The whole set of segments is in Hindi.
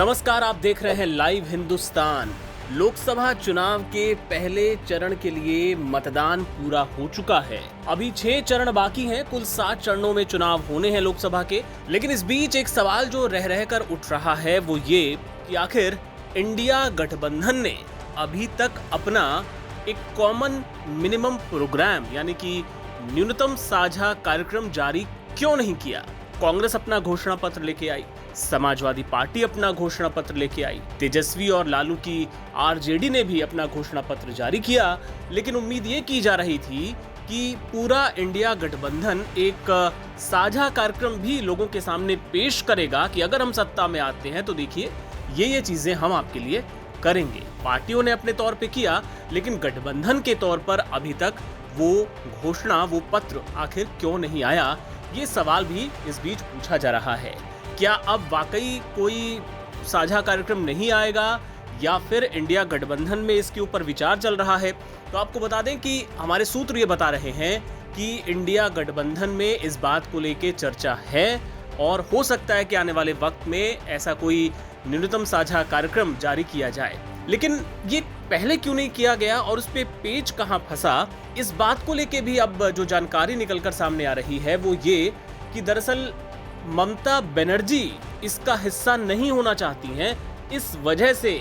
नमस्कार, आप देख रहे हैं लाइव हिंदुस्तान। लोकसभा चुनाव के पहले चरण के लिए मतदान पूरा हो चुका है। अभी 6 चरण बाकी हैं। कुल 7 चरणों में चुनाव होने हैं लोकसभा के। लेकिन इस बीच एक सवाल जो रह रहकर उठ रहा है वो ये कि आखिर इंडिया गठबंधन ने अभी तक अपना एक कॉमन मिनिमम प्रोग्राम यानी कि न्यूनतम साझा कार्यक्रम जारी क्यों नहीं किया। कांग्रेस अपना घोषणा पत्र लेके आई, समाजवादी पार्टी अपना घोषणा पत्र लेके आई, तेजस्वी और लालू की आरजेडी ने भी अपना घोषणा पत्र जारी किया। लेकिन उम्मीद ये की जा रही थी कि पूरा इंडिया गठबंधन एक साझा कार्यक्रम भी लोगों के सामने पेश करेगा कि अगर हम सत्ता में आते हैं तो देखिए ये चीजें हम आपके लिए करेंगे। पार्टियों ने अपने तौर पे किया, लेकिन गठबंधन के तौर पर अभी तक वो घोषणा, वो पत्र आखिर क्यों नहीं आया, ये सवाल भी इस बीच पूछा जा रहा है। क्या अब वाकई कोई साझा कार्यक्रम नहीं आएगा या फिर इंडिया गठबंधन में इसके ऊपर विचार चल रहा है? तो आपको बता दें कि हमारे सूत्र ये बता रहे हैं कि इंडिया गठबंधन में इस बात को लेकर चर्चा है और हो सकता है कि आने वाले वक्त में ऐसा कोई न्यूनतम साझा कार्यक्रम जारी किया जाए। लेकिन ये पहले क्यों नहीं किया गया और उस पे पेच कहां फंसा, इस बात को लेके भी अब जो जानकारी निकलकर सामने आ रही है वो ये कि दरअसल ममता बनर्जी इसका हिस्सा नहीं होना चाहती हैं। इस वजह से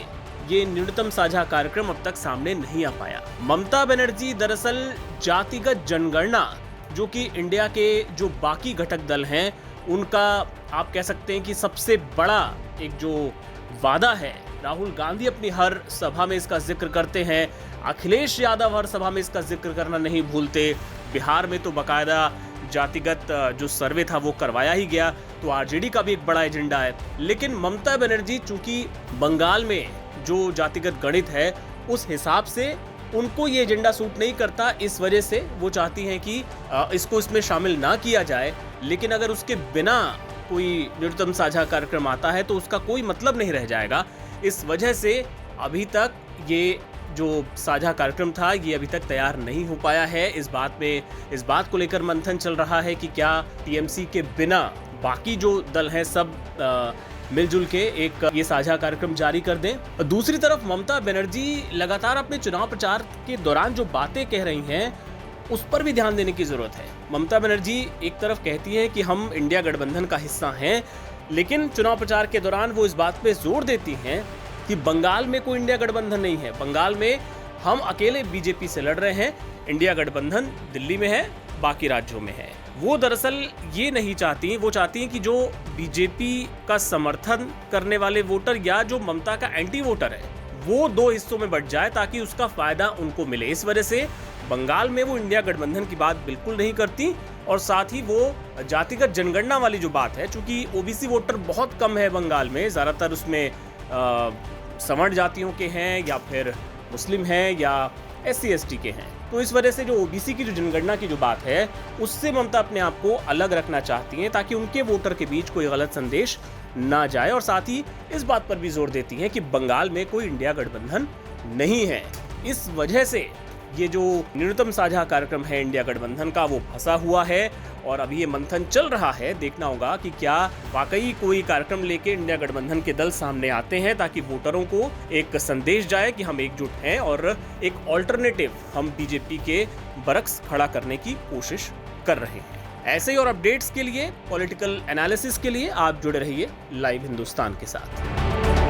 ये न्यूनतम साझा कार्यक्रम अब तक सामने नहीं आ पाया। ममता बनर्जी दरअसल जातिगत जनगणना, जो कि इंडिया के जो बाकी घटक दल हैं उनका आप कह सकते हैं कि सबसे बड़ा एक जो वादा है, राहुल गांधी अपनी हर सभा में इसका जिक्र करते हैं, अखिलेश यादव हर सभा में इसका जिक्र करना नहीं भूलते। बिहार में तो बकायदा जातिगत जो सर्वे था वो करवाया ही गया, तो आरजेडी का भी एक बड़ा एजेंडा है। लेकिन ममता बनर्जी चूंकि बंगाल में जो जातिगत गणित है उस हिसाब से उनको ये एजेंडा सूट नहीं करता, इस वजह से वो चाहती हैं कि इसको इसमें शामिल ना किया जाए। लेकिन अगर उसके बिना कोई न्यूनतम साझा कार्यक्रम आता है तो उसका कोई मतलब नहीं रह जाएगा। इस वजह से अभी तक ये जो साझा कार्यक्रम था ये अभी तक तैयार नहीं हो पाया है। इस बात को लेकर मंथन चल रहा है कि क्या टीएमसी के बिना बाकी जो दल हैं सब मिलजुल के एक ये साझा कार्यक्रम जारी कर दें। दूसरी तरफ ममता बनर्जी लगातार अपने चुनाव प्रचार के दौरान जो बातें कह रही हैं उस पर भी ध्यान देने की जरूरत है। ममता बनर्जी एक तरफ कहती है कि हम इंडिया गठबंधन का हिस्सा हैं, लेकिन चुनाव प्रचार के दौरान वो इस बात पे जोर देती हैं कि बंगाल में कोई इंडिया गठबंधन नहीं है, बंगाल में हम अकेले बीजेपी से लड़ रहे हैं, इंडिया गठबंधन दिल्ली में है, बाकी राज्यों में है। वो दरअसल ये नहीं चाहती, वो चाहती हैं कि जो बीजेपी का समर्थन करने वाले वोटर या जो ममता का एंटी वोटर है वो 2 हिस्सों में बंट जाए ताकि उसका फायदा उनको मिले। इस वजह से बंगाल में वो इंडिया गठबंधन की बात बिल्कुल नहीं करती और साथ ही वो जातिगत जनगणना वाली जो बात है, चूंकि ओबीसी वोटर बहुत कम है बंगाल में, ज्यादातर उसमें सवर्ण जातियों के हैं या फिर मुस्लिम हैं या SC ST के हैं, तो इस वजह से जो ओबीसी की जो जनगणना की जो बात है उससे ममता अपने आप को अलग रखना चाहती हैं ताकि उनके वोटर के बीच कोई गलत संदेश ना जाए। और साथ ही इस बात पर भी जोर देती हैं कि बंगाल में कोई इंडिया गठबंधन नहीं है। इस वजह से ये जो न्यूनतम साझा कार्यक्रम है इंडिया गठबंधन का वो फंसा हुआ है और अभी ये मंथन चल रहा है। देखना होगा कि क्या वाकई कोई कार्यक्रम लेके इंडिया गठबंधन के दल सामने आते हैं ताकि वोटरों को एक संदेश जाए कि हम एकजुट हैं और एक ऑल्टरनेटिव हम बीजेपी के बरक्स खड़ा करने की कोशिश कर रहे हैं। ऐसे ही और अपडेट्स के लिए, पॉलिटिकल एनालिसिस के लिए आप जुड़े रहिए लाइव हिंदुस्तान के साथ।